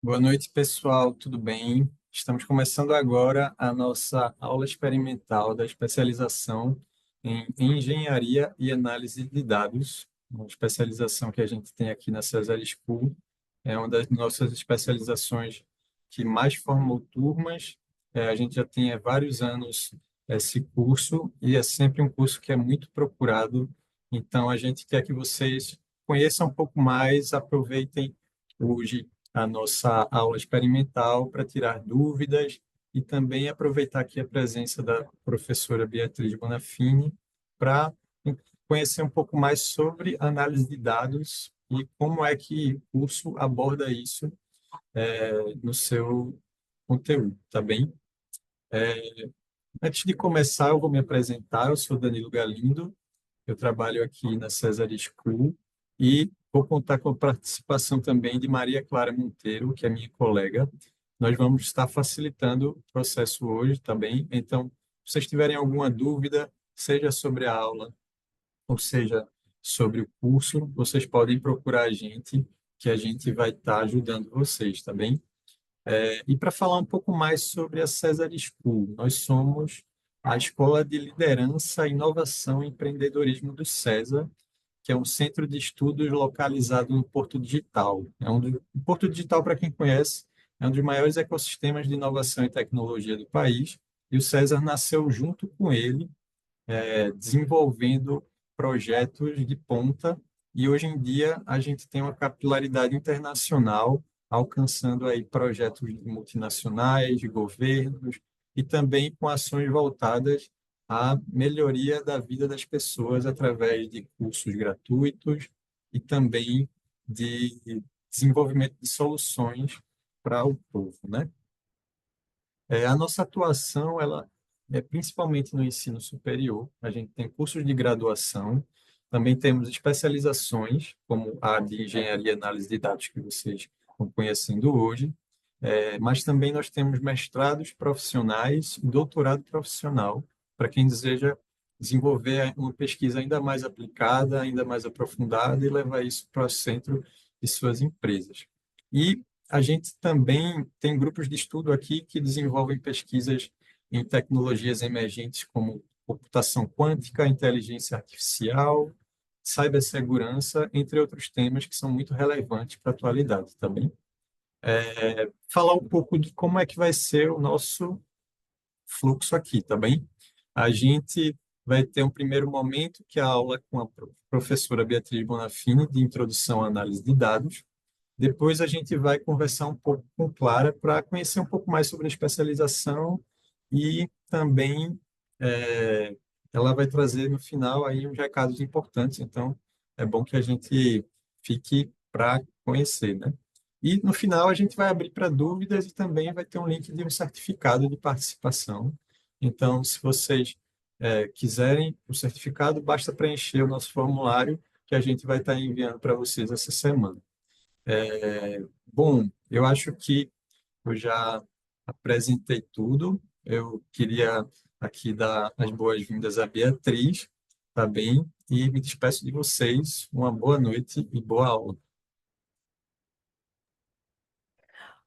Boa noite, pessoal. Tudo bem? Estamos começando agora a nossa aula experimental da especialização em Engenharia e Análise de Dados, uma especialização que a gente tem aqui na Cesar School. É uma das nossas especializações que mais formou turmas. A gente já tem há vários anos esse curso e é sempre um curso que é muito procurado. Então, a gente quer que vocês conheçam um pouco mais, aproveitem hoje a nossa aula experimental para tirar dúvidas e também aproveitar aqui a presença da professora Beatriz Bonafini para conhecer um pouco mais sobre análise de dados e como é que o curso aborda isso no seu conteúdo, tá bem? Antes de começar, eu vou me apresentar. Eu sou Danilo Galindo, eu trabalho aqui na Cesar School e vou contar com a participação também de Maria Clara Monteiro, que é minha colega. Nós vamos estar facilitando o processo hoje também. Então, se vocês tiverem alguma dúvida, seja sobre a aula, ou seja sobre o curso, vocês podem procurar a gente, que a gente vai estar ajudando vocês, tá bem? E para falar um pouco mais sobre a Cesar School, nós somos a Escola de Liderança, Inovação e Empreendedorismo do Cesar, que é um centro de estudos localizado no Porto Digital. O Porto Digital, para quem conhece, é um dos maiores ecossistemas de inovação e tecnologia do país, e o Cesar nasceu junto com ele, desenvolvendo projetos de ponta, e hoje em dia a gente tem uma capilaridade internacional, alcançando aí projetos multinacionais, de governos, e também com ações voltadas à melhoria da vida das pessoas através de cursos gratuitos e também de desenvolvimento de soluções para o povo, né? A nossa atuação, ela é principalmente no ensino superior. A gente tem cursos de graduação, também temos especializações, como a de engenharia e análise de dados que vocês estão conhecendo hoje, mas também nós temos mestrados profissionais e doutorado profissional, para quem deseja desenvolver uma pesquisa ainda mais aplicada, ainda mais aprofundada e levar isso para o centro de suas empresas. E a gente também tem grupos de estudo aqui que desenvolvem pesquisas em tecnologias emergentes como computação quântica, inteligência artificial, cibersegurança, entre outros temas que são muito relevantes para a atualidade também. Falar um pouco de como é que vai ser o nosso fluxo aqui, tá bem? A gente vai ter um primeiro momento, que é a aula com a professora Beatriz Bonafini, de Introdução à Análise de Dados. Depois a gente vai conversar um pouco com Clara para conhecer um pouco mais sobre a especialização e também é, ela vai trazer no final aí uns recados importantes, então é bom que a gente fique para conhecer, né? E no final a gente vai abrir para dúvidas e também vai ter um link de um certificado de participação. Então, se vocês quiserem o certificado, basta preencher o nosso formulário que a gente vai estar enviando para vocês essa semana. Bom, eu acho que eu já apresentei tudo. Eu queria aqui dar as boas-vindas à Beatriz, tá bem? E me despeço de vocês. Uma boa noite e boa aula.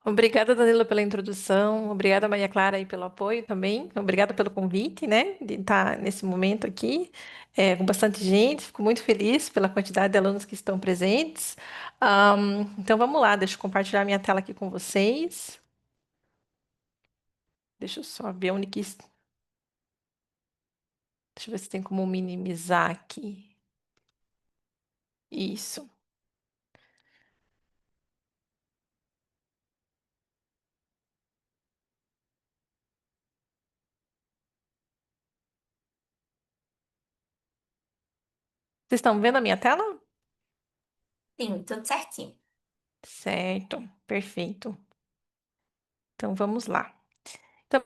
Obrigada, Danilo, pela introdução. Obrigada, Maria Clara, aí, pelo apoio também. Obrigada pelo convite, né, de estar nesse momento aqui, com bastante gente. Fico muito feliz pela quantidade de alunos que estão presentes. Então, vamos lá, deixa eu compartilhar minha tela aqui com vocês. Deixa eu só ver onde que... Deixa eu ver se tem como minimizar aqui. Isso. Vocês estão vendo a minha tela? Sim, tudo certinho. Certo, perfeito. Então, vamos lá. Então,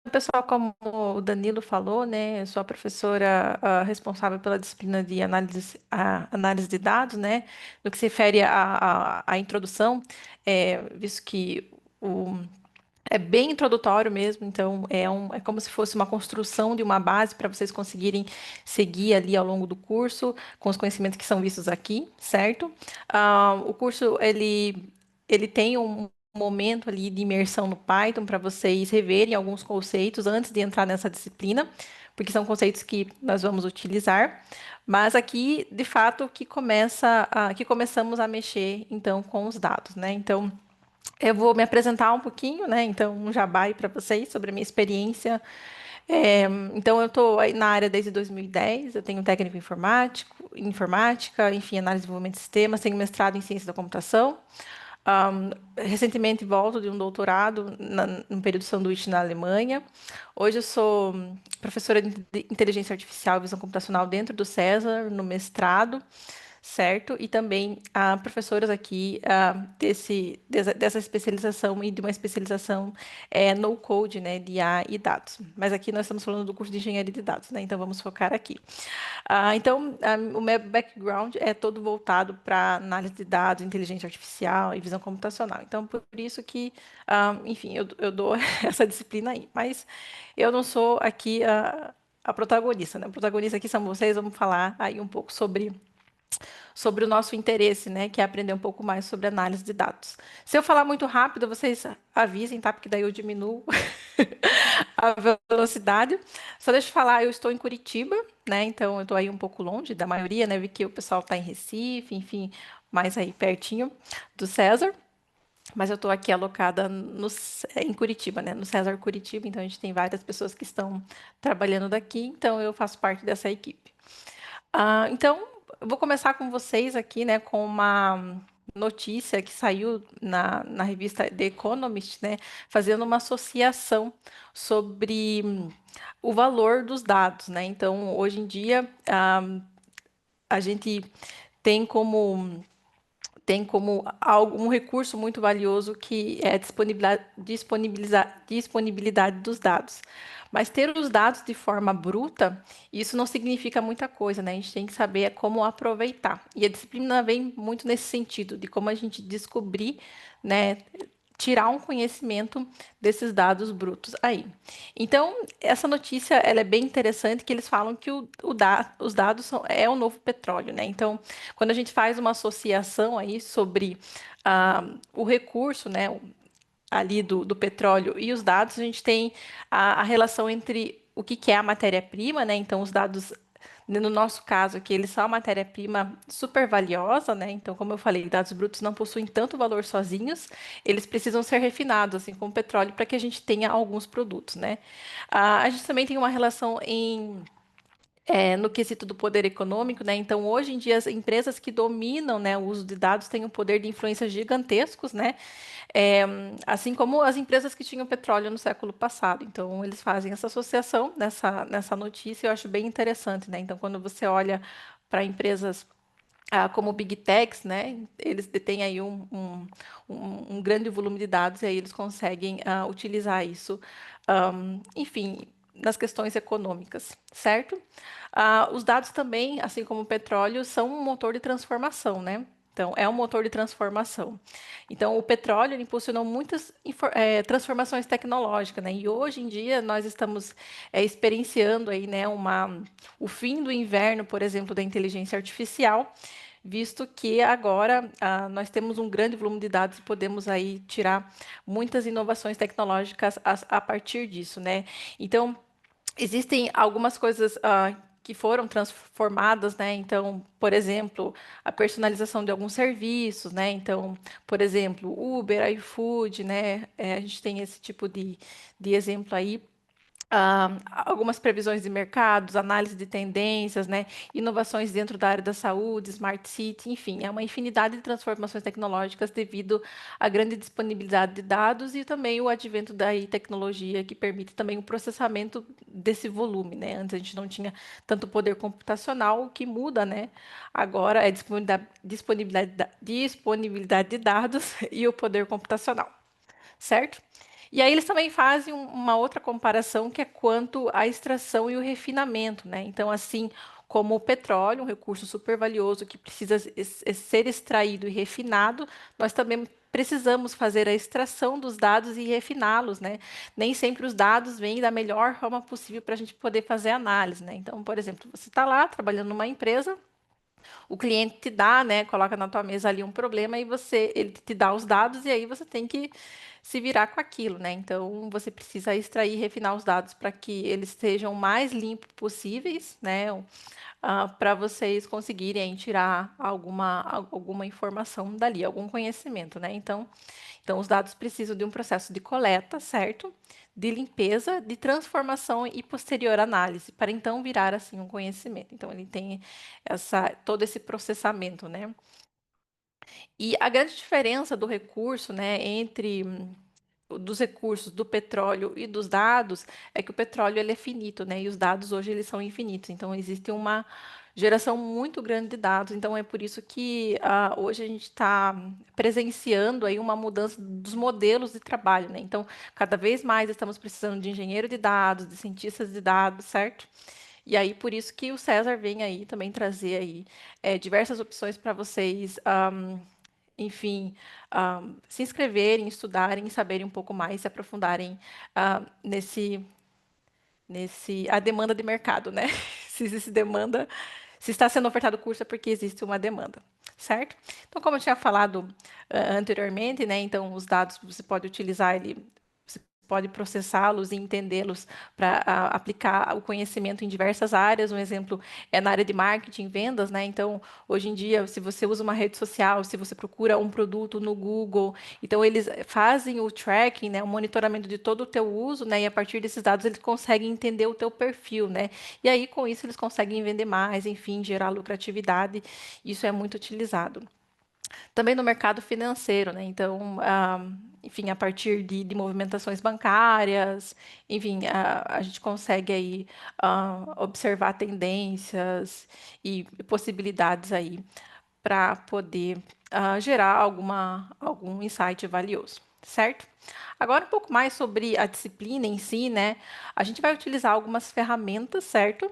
pessoal, como o Danilo falou, né, eu sou a professora responsável pela disciplina de análise de dados, né, no que se refere à introdução, visto que é bem introdutório mesmo, então é como se fosse uma construção de uma base para vocês conseguirem seguir ali ao longo do curso com os conhecimentos que são vistos aqui, certo? O curso, ele tem momento ali de imersão no Python para vocês reverem alguns conceitos antes de entrar nessa disciplina, porque são conceitos que nós vamos utilizar. Mas aqui, de fato, que começamos a mexer então com os dados, né? Então, eu vou me apresentar um pouquinho, né? Então, um jabá para vocês sobre a minha experiência. Então, eu estou na área desde 2010, eu tenho técnico informática, enfim, análise de desenvolvimento de sistemas, tenho mestrado em ciência da computação. Recentemente volto de um doutorado no período sanduíche na Alemanha. Hoje eu sou professora de inteligência artificial e visão computacional dentro do César, no mestrado, certo? E também professoras aqui dessa especialização e de uma especialização no code, né, de IA e dados. Mas aqui nós estamos falando do curso de engenharia de dados, né? Então vamos focar aqui. Então, o meu background é todo voltado para análise de dados, inteligência artificial e visão computacional. Então, por isso que, enfim, eu dou essa disciplina aí. Mas eu não sou aqui a protagonista, né? O protagonista aqui são vocês. Vamos falar aí um pouco sobre o nosso interesse, né? Que é aprender um pouco mais sobre análise de dados. Se eu falar muito rápido, vocês avisem, tá? Porque daí eu diminuo a velocidade. Só deixa eu falar, eu estou em Curitiba, né? Então eu estou aí um pouco longe da maioria, né? Vi que o pessoal está em Recife, enfim, mais aí pertinho do César. Mas eu estou aqui alocada em Curitiba, né? No César Curitiba, então a gente tem várias pessoas que estão trabalhando daqui, então eu faço parte dessa equipe. Então, eu vou começar com vocês aqui, né, com uma notícia que saiu na revista The Economist, né, fazendo uma associação sobre o valor dos dados, né? Então, hoje em dia, a gente tem como um recurso muito valioso que é a disponibilidade dos dados. Mas ter os dados de forma bruta, isso não significa muita coisa, né? A gente tem que saber como aproveitar. E a disciplina vem muito nesse sentido, de como a gente descobrir, né, tirar um conhecimento desses dados brutos aí. Então, essa notícia ela é bem interessante, que eles falam que os dados é o novo petróleo, né? Então, quando a gente faz uma associação aí sobre o recurso, né, ali do petróleo e os dados, a gente tem a relação entre o que é a matéria-prima, né? Então, os dados, no nosso caso aqui, eles são a matéria-prima super valiosa, né? Então, como eu falei, dados brutos não possuem tanto valor sozinhos, eles precisam ser refinados, assim como o petróleo, para que a gente tenha alguns produtos, né? A gente também tem uma relação no quesito do poder econômico, né? Então, hoje em dia, as empresas que dominam, né, o uso de dados têm um poder de influência gigantescos, né? É, assim como as empresas que tinham petróleo no século passado. Então, eles fazem essa associação nessa notícia, eu acho bem interessante, né? Então, quando você olha para empresas como Big Techs, né? Eles detêm aí um grande volume de dados e aí eles conseguem utilizar isso, enfim, nas questões econômicas, certo? Os dados também, assim como o petróleo, são um motor de transformação, né? Então, é um motor de transformação. Então, o petróleo ele impulsionou muitas transformações tecnológicas, né? E hoje em dia nós estamos experienciando aí, né, o fim do inverno, por exemplo, da inteligência artificial, visto que agora nós temos um grande volume de dados e podemos aí tirar muitas inovações tecnológicas a partir disso, né? Então, existem algumas coisas que foram transformadas, né? Então, por exemplo, a personalização de alguns serviços, né? Então, por exemplo, Uber, iFood, né? A gente tem esse tipo de exemplo aí, algumas previsões de mercados, análise de tendências, né, inovações dentro da área da saúde, Smart City, enfim, é uma infinidade de transformações tecnológicas devido à grande disponibilidade de dados e também o advento da tecnologia que permite também o processamento desse volume, né? Antes a gente não tinha tanto poder computacional, o que muda, né? Agora é disponibilidade de dados e o poder computacional, certo? E aí eles também fazem uma outra comparação que é quanto à extração e o refinamento, né? Então, assim como o petróleo, um recurso super valioso que precisa ser extraído e refinado, nós também precisamos fazer a extração dos dados e refiná-los, né? Nem sempre os dados vêm da melhor forma possível para a gente poder fazer análise, né? Então, por exemplo, você está lá trabalhando numa empresa, o cliente te dá, né, coloca na tua mesa ali um problema e ele te dá os dados e aí você tem que se virar com aquilo, né? Então você precisa extrair e refinar os dados para que eles sejam o mais limpos possíveis, né? Para vocês conseguirem tirar alguma informação dali, algum conhecimento, né? Então, os dados precisam de um processo de coleta, certo? De limpeza, de transformação e posterior análise, para então virar assim um conhecimento. Então, ele tem todo esse processamento, né? E a grande diferença do recurso, né, entre dos recursos do petróleo e dos dados é que o petróleo ele é finito, né? E os dados hoje eles são infinitos. Então existe uma geração muito grande de dados. Então é por isso que hoje a gente está presenciando aí uma mudança dos modelos de trabalho, né? Então cada vez mais estamos precisando de engenheiro de dados, de cientistas de dados, certo? E aí por isso que o César vem aí também trazer aí diversas opções para vocês enfim, se inscreverem, estudarem, saberem um pouco mais, se aprofundarem nesse a demanda de mercado, né? Se existe demanda, se está sendo ofertado o curso é porque existe uma demanda, certo? Então, como eu tinha falado anteriormente, né? Então, os dados você pode utilizar ele, você pode processá-los e entendê-los para aplicar o conhecimento em diversas áreas. Um exemplo é na área de marketing, vendas, né? Então, hoje em dia, se você usa uma rede social, se você procura um produto no Google, então eles fazem o tracking, né, o monitoramento de todo o teu uso, né? E a partir desses dados eles conseguem entender o teu perfil, né? E aí com isso eles conseguem vender mais, enfim, gerar lucratividade. Isso é muito utilizado. Também no mercado financeiro, né? Então, enfim, a partir de movimentações bancárias, enfim, a gente consegue aí observar tendências e possibilidades aí para poder gerar algum insight valioso, certo? Agora, um pouco mais sobre a disciplina em si, né? A gente vai utilizar algumas ferramentas, certo?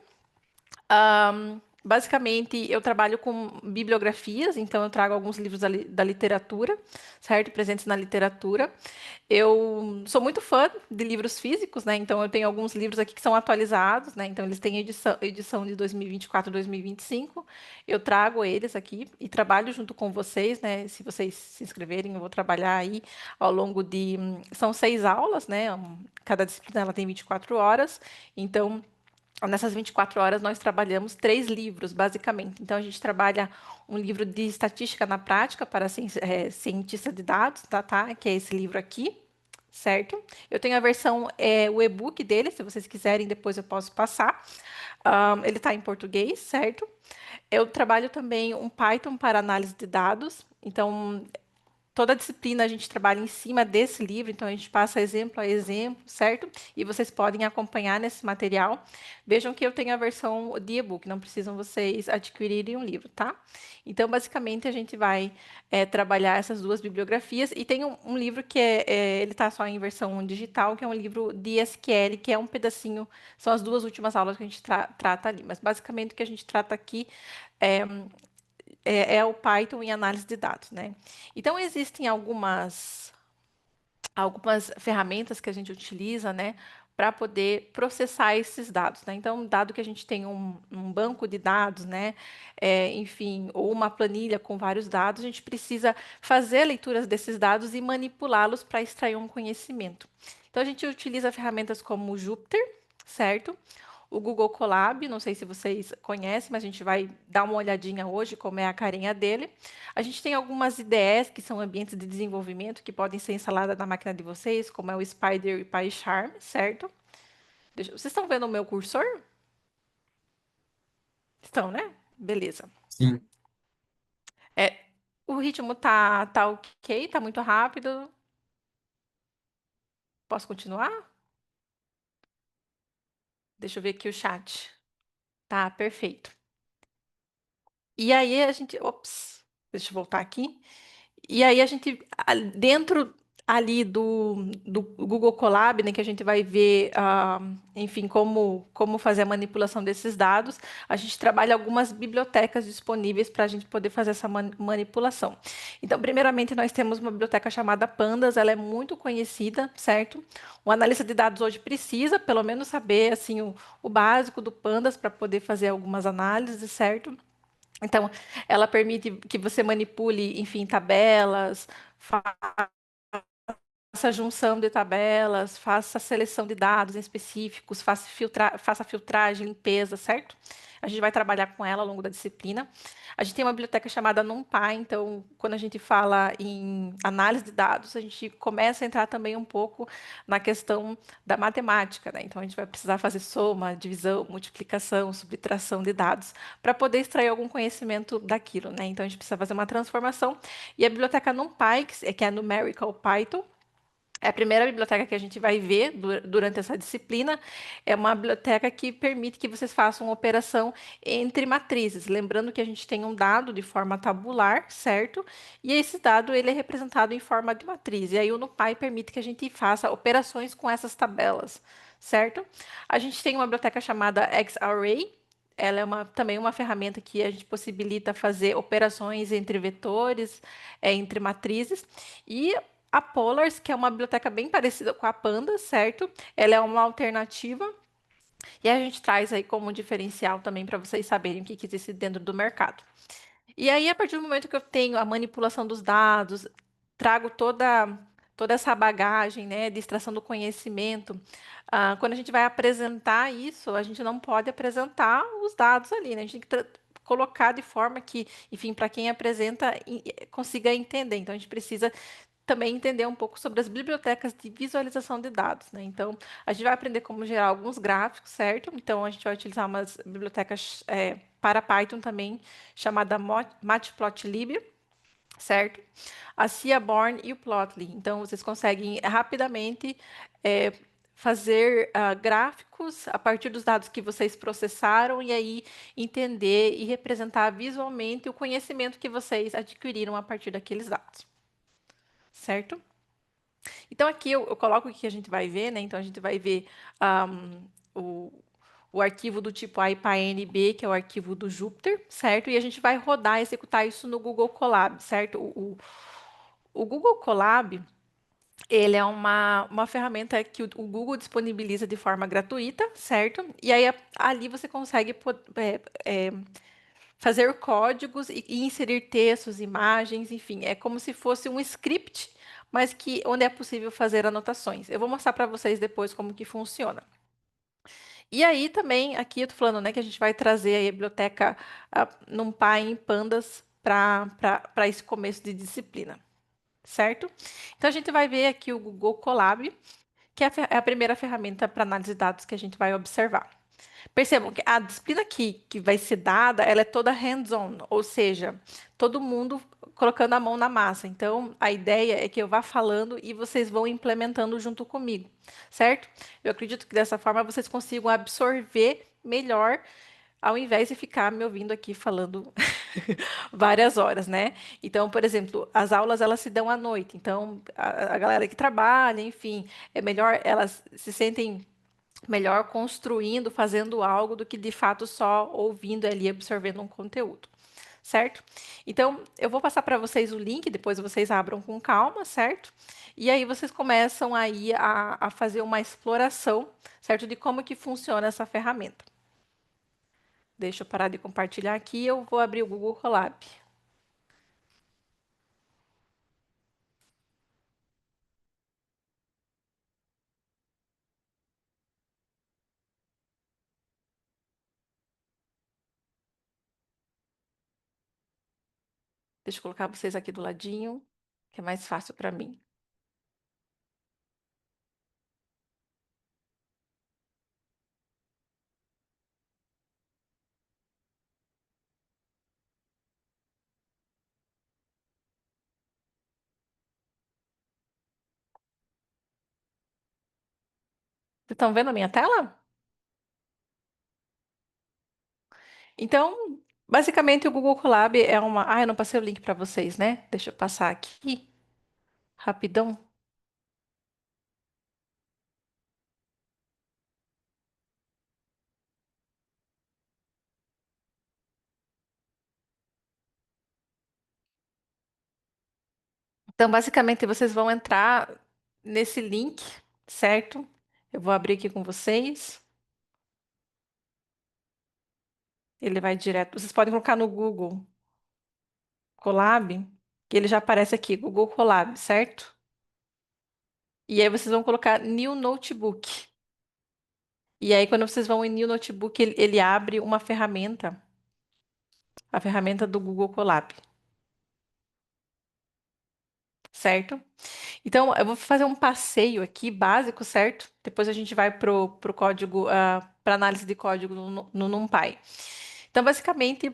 Basicamente, eu trabalho com bibliografias, então eu trago alguns livros da literatura, certo? Presentes na literatura. Eu sou muito fã de livros físicos, né? Então eu tenho alguns livros aqui que são atualizados, né? Então eles têm edição de 2024, 2025. Eu trago eles aqui e trabalho junto com vocês, né? Se vocês se inscreverem, eu vou trabalhar aí ao longo de. São 6 aulas, né? Cada disciplina ela tem 24 horas. Então. Nessas 24 horas, nós trabalhamos 3 livros, basicamente. Então, a gente trabalha um livro de estatística na prática para cientista de dados, tá? Que é esse livro aqui, certo? Eu tenho a versão, o e-book dele, se vocês quiserem, depois eu posso passar. Ele está em português, certo? Eu trabalho também um Python para análise de dados. Então, toda a disciplina a gente trabalha em cima desse livro, então a gente passa exemplo a exemplo, certo? E vocês podem acompanhar nesse material. Vejam que eu tenho a versão de e-book, não precisam vocês adquirirem um livro, tá? Então, basicamente, a gente vai trabalhar essas duas bibliografias e tem um livro que ele está só em versão digital, que é um livro de SQL, que é um pedacinho, são as duas últimas aulas que a gente trata ali, mas basicamente o que a gente trata aqui é é o Python em análise de dados, né? Então, existem algumas ferramentas que a gente utiliza, né, para poder processar esses dados, né? Então, dado que a gente tem um banco de dados, né, enfim, ou uma planilha com vários dados, a gente precisa fazer leituras desses dados e manipulá-los para extrair um conhecimento. Então, a gente utiliza ferramentas como o Jupyter, certo? O Google Colab, não sei se vocês conhecem, mas a gente vai dar uma olhadinha hoje como é a carinha dele. A gente tem algumas IDEs, que são ambientes de desenvolvimento, que podem ser instaladas na máquina de vocês, como é o Spider e o PyCharm, certo? Vocês estão vendo o meu cursor? Estão, né? Beleza. Sim. É, o ritmo tá ok, tá muito rápido. Posso continuar? Deixa eu ver aqui o chat. Tá, perfeito. E aí a gente. Ops, deixa eu voltar aqui. E aí a gente, dentro ali do Google Colab, né, que a gente vai ver, enfim, como fazer a manipulação desses dados, a gente trabalha algumas bibliotecas disponíveis para a gente poder fazer essa manipulação. Então, primeiramente, nós temos uma biblioteca chamada Pandas, ela é muito conhecida, certo? O analista de dados hoje precisa, pelo menos, saber, assim, o básico do Pandas para poder fazer algumas análises, certo? Então, ela permite que você manipule, enfim, tabelas, faça junção de tabelas, faça seleção de dados em específicos, faça filtragem, limpeza, certo? A gente vai trabalhar com ela ao longo da disciplina. A gente tem uma biblioteca chamada NumPy, então, quando a gente fala em análise de dados, a gente começa a entrar também um pouco na questão da matemática, né? Então, a gente vai precisar fazer soma, divisão, multiplicação, subtração de dados, para poder extrair algum conhecimento daquilo, né? Então, a gente precisa fazer uma transformação. E a biblioteca NumPy, que é a Numerical Python, é a primeira biblioteca que a gente vai ver durante essa disciplina. É uma biblioteca que permite que vocês façam uma operação entre matrizes. Lembrando que a gente tem um dado de forma tabular, certo? E esse dado ele é representado em forma de matriz. E aí o NumPy permite que a gente faça operações com essas tabelas, certo? A gente tem uma biblioteca chamada XArray. Ela é também uma ferramenta que a gente possibilita fazer operações entre vetores, entre matrizes. E a Polars, que é uma biblioteca bem parecida com a Pandas, certo? Ela é uma alternativa e a gente traz aí como diferencial também para vocês saberem o que existe dentro do mercado. E aí, a partir do momento que eu tenho a manipulação dos dados, trago toda essa bagagem, né, de extração do conhecimento, quando a gente vai apresentar isso, a gente não pode apresentar os dados ali, né? A gente tem que colocar de forma que, enfim, para quem apresenta consiga entender. Então, a gente precisa também entender um pouco sobre as bibliotecas de visualização de dados, né? Então, a gente vai aprender como gerar alguns gráficos, certo? Então, a gente vai utilizar umas bibliotecas para Python também, chamada Matplotlib, certo? A Seaborn e o Plotly. Então, vocês conseguem rapidamente é, fazer gráficos a partir dos dados que vocês processaram e aí entender e representar visualmente o conhecimento que vocês adquiriram a partir daqueles dados, certo? Então, aqui eu coloco o que a gente vai ver, né? Então, a gente vai ver o, o arquivo do tipo IPyNB, que é o arquivo do Jupyter, certo? E a gente vai rodar, executar isso no Google Colab, certo? O Google Colab, ele é uma ferramenta que o Google disponibiliza de forma gratuita, certo? E aí, ali você consegue fazer códigos e inserir textos, imagens, enfim, é como se fosse um script, mas que onde é possível fazer anotações. Eu vou mostrar para vocês depois como que funciona. E aí também, aqui eu tô falando, né, que a gente vai trazer a biblioteca NumPy em Pandas para esse começo de disciplina, certo? Então a gente vai ver aqui o Google Colab, que é é a primeira ferramenta para análise de dados que a gente vai observar. Percebam que a disciplina que vai ser dada, ela é toda hands-on, ou seja, todo mundo colocando a mão na massa. Então, a ideia é que eu vá falando e vocês vão implementando junto comigo, certo? Eu acredito que dessa forma vocês consigam absorver melhor, ao invés de ficar me ouvindo aqui falando várias horas, né? Então, por exemplo, as aulas elas se dão à noite. Então, a galera que trabalha, enfim, é melhor elas se sentem melhor construindo, fazendo algo do que de fato só ouvindo ali, absorvendo um conteúdo, certo? Então, eu vou passar para vocês o link, depois vocês abram com calma, certo? E aí vocês começam aí a fazer uma exploração, certo? De como que funciona essa ferramenta. Deixa eu parar de compartilhar aqui, eu vou abrir o Google Colab. Deixa eu colocar vocês aqui do ladinho, que é mais fácil para mim. Vocês estão vendo a minha tela? Então, basicamente, o Google Colab é uma. Ah, eu não passei o link para vocês, né? Deixa eu passar aqui, rapidão. Então, basicamente, vocês vão entrar nesse link, certo? Eu vou abrir aqui com vocês. Ele vai direto. Vocês podem colocar no Google Colab, que ele já aparece aqui, Google Colab, certo? E aí vocês vão colocar New Notebook. E aí, quando vocês vão em New Notebook, ele abre uma ferramenta, a ferramenta do Google Colab, certo? Então, eu vou fazer um passeio aqui básico, certo? Depois a gente vai pro código, para análise de código no NumPy. Então, basicamente,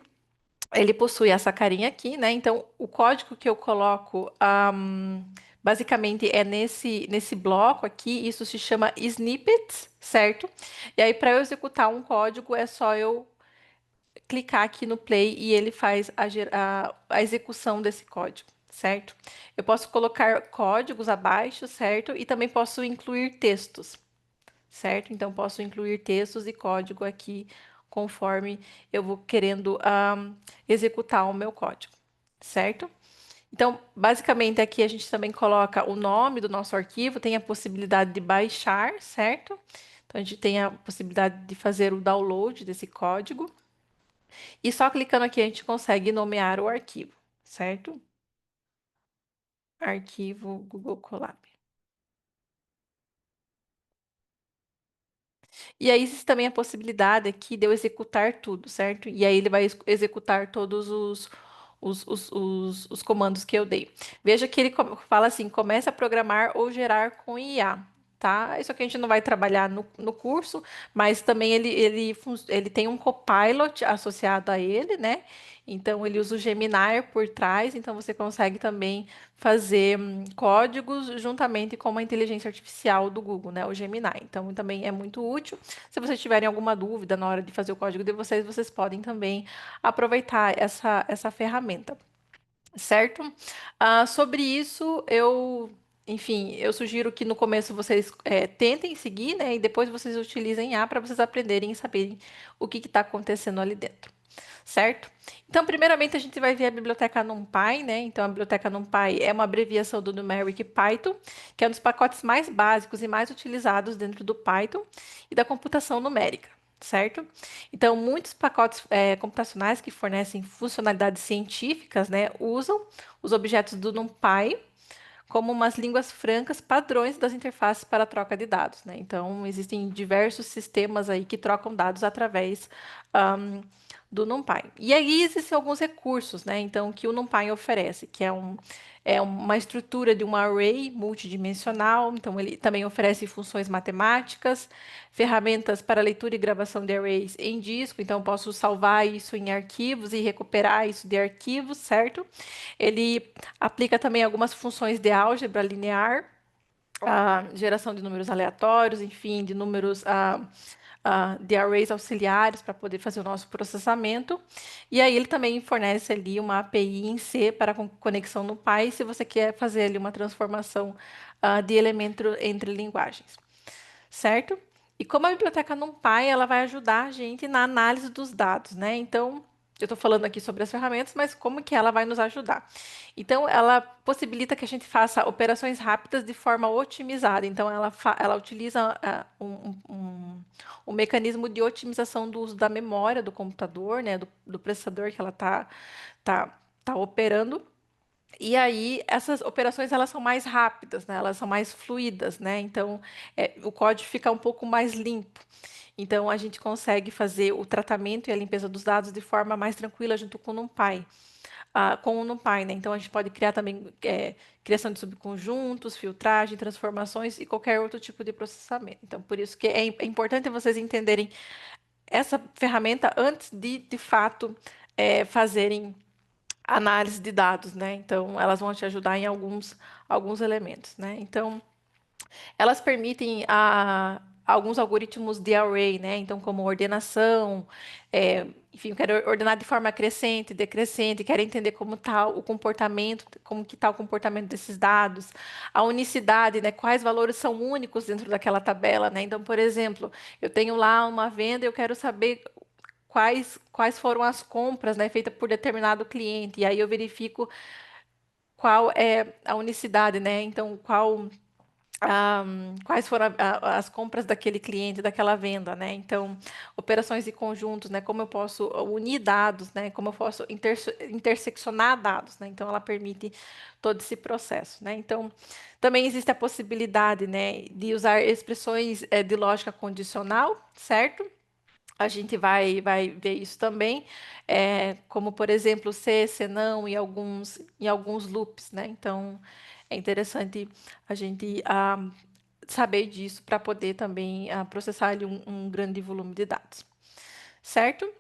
ele possui essa carinha aqui, né? Então, o código que eu coloco, basicamente, é nesse bloco aqui. Isso se chama snippets, certo? E aí, para eu executar um código, é só eu clicar aqui no play e ele faz a execução desse código, certo? Eu posso colocar códigos abaixo, certo? E também posso incluir textos, certo? Então, posso incluir textos e código aqui conforme eu vou querendo executar o meu código, certo? Então, basicamente, aqui a gente também coloca o nome do nosso arquivo, tem a possibilidade de baixar, certo? Então, a gente tem a possibilidade de fazer o download desse código. E só clicando aqui a gente consegue nomear o arquivo, certo? Arquivo Google Colab. E aí existe também a possibilidade aqui de eu executar tudo, certo? E aí ele vai executar todos os comandos que eu dei. Veja que ele fala assim: comece a programar ou gerar com IA. Tá? Isso aqui a gente não vai trabalhar no curso, mas também ele tem um Copilot associado a ele, né? Então ele usa o Gemini por trás, então você consegue também fazer códigos juntamente com uma inteligência artificial do Google, né? O Gemini. Então também é muito útil. Se vocês tiverem alguma dúvida na hora de fazer o código de vocês, vocês podem também aproveitar essa ferramenta, certo? Sobre isso, enfim, eu sugiro que no começo vocês tentem seguir, né? E depois vocês utilizem A para vocês aprenderem e saberem o que está acontecendo ali dentro, certo? Então, primeiramente, a gente vai ver a biblioteca NumPy, né? Então, a biblioteca NumPy é uma abreviação do Numeric Python, que é um dos pacotes mais básicos e mais utilizados dentro do Python e da computação numérica, certo? Então, muitos pacotes computacionais que fornecem funcionalidades científicas, né, usam os objetos do NumPy como umas línguas francas padrões das interfaces para a troca de dados, né? Então, existem diversos sistemas aí que trocam dados através ahm, do NumPy. E aí existem alguns recursos, né? Então, que o NumPy oferece, que é uma estrutura de um array multidimensional. Então, ele também oferece funções matemáticas, ferramentas para leitura e gravação de arrays em disco. Então, eu posso salvar isso em arquivos e recuperar isso de arquivos, certo? Ele aplica também algumas funções de álgebra linear, a geração de números aleatórios, enfim, de números de arrays auxiliares para poder fazer o nosso processamento. E aí ele também fornece ali uma API em C para conexão no Py, se você quer fazer ali uma transformação de elemento entre linguagens, certo? E como a biblioteca NumPy, ela vai ajudar a gente na análise dos dados, né? Então, eu estou falando aqui sobre as ferramentas, mas como que ela vai nos ajudar? Então, ela possibilita que a gente faça operações rápidas de forma otimizada. Então, ela utiliza um mecanismo de otimização do uso da memória do computador, né? Do processador que ela tá operando. E aí, essas operações elas são mais rápidas, né? Elas são mais fluidas, né? Então, o código fica um pouco mais limpo. Então, a gente consegue fazer o tratamento e a limpeza dos dados de forma mais tranquila junto com o NumPy, com o NumPy, né? Então, a gente pode criar também criação de subconjuntos, filtragem, transformações e qualquer outro tipo de processamento. Então, por isso que é importante vocês entenderem essa ferramenta antes de fato, fazerem análise de dados, né? Então, elas vão te ajudar em alguns elementos, né? Então, elas permitem alguns algoritmos de array, né? Então, como ordenação, enfim, eu quero ordenar de forma crescente, decrescente, quero entender como está o comportamento, como que está o comportamento desses dados, a unicidade, né? Quais valores são únicos dentro daquela tabela, né? Então, por exemplo, eu tenho lá uma venda, eu quero saber quais foram as compras, né, feitas por determinado cliente. E aí eu verifico qual é a unicidade, né? Então, qual quais foram as compras daquele cliente, daquela venda, né? Então, operações de conjuntos, né? Como eu posso unir dados, né? Como eu posso interseccionar dados, né? Então, ela permite todo esse processo, né? Então, também existe a possibilidade, né, de usar expressões de lógica condicional, certo? A gente vai ver isso também, como por exemplo, se não em alguns loops, né? Então é interessante a gente saber disso para poder também processar ali um grande volume de dados, certo?